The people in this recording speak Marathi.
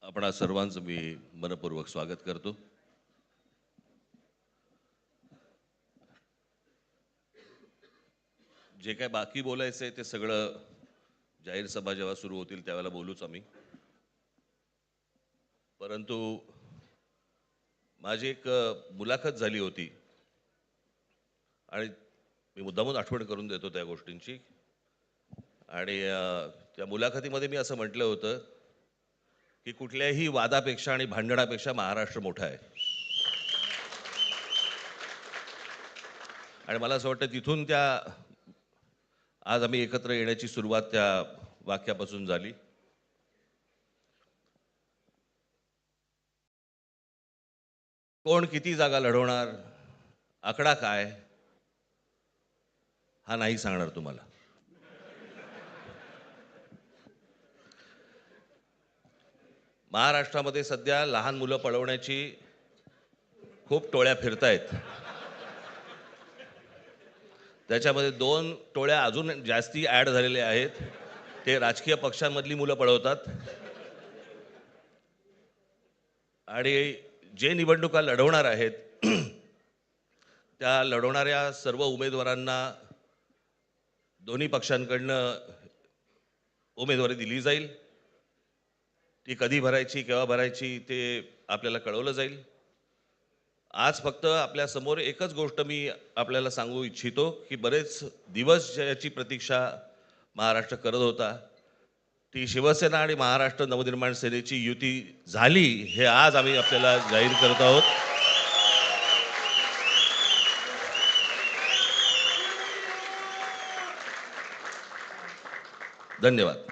आपणा सर्वांचं मी मनपूर्वक स्वागत करतो. जे काय बाकी बोलायचं आहे ते सगळं जाहीर सभा जेव्हा सुरू होतील त्यावेळेला बोलूच आम्ही. परंतु माझी एक मुलाखत झाली होती आणि मी मुद्दामून आठवण करून देतो त्या गोष्टींची. आणि त्या मुलाखतीमध्ये मी असं म्हटलं होतं की कुठल्याही वादापेक्षा आणि भांडणापेक्षा महाराष्ट्र मोठा आहे. आणि मला असं वाटतं तिथून त्या आज आम्ही एकत्र येण्याची सुरुवात त्या वाक्यापासून झाली. कोण किती जागा लढवणार, आकडा काय, हा नाही सांगणार तुम्हाला. महाराष्ट्रामध्ये सध्या लहान मुलं पळवण्याची खूप टोळ्या फिरतायत. त्याच्यामध्ये 2 टोळ्या अजून जास्ती ॲड झालेल्या आहेत. ते राजकीय पक्षांमधली मुलं पळवतात. आणि जे निवडणुका लढवणार आहेत त्या लढवणाऱ्या सर्व उमेदवारांना दोन्ही पक्षांकडनं उमेदवारी दिली जाईल. ती कधी भरायची, केव्हा भरायची ते आपल्याला कळवलं जाईल. आज फक्त आपल्या समोर एकच गोष्ट मी आपल्याला सांगू इच्छितो की बरेच दिवस ज्याची प्रतीक्षा महाराष्ट्र करत होता, ती शिवसेना आणि महाराष्ट्र नवनिर्माण सेनेची युती झाली, हे आज आम्ही आपल्याला जाहीर करत आहोत. धन्यवाद.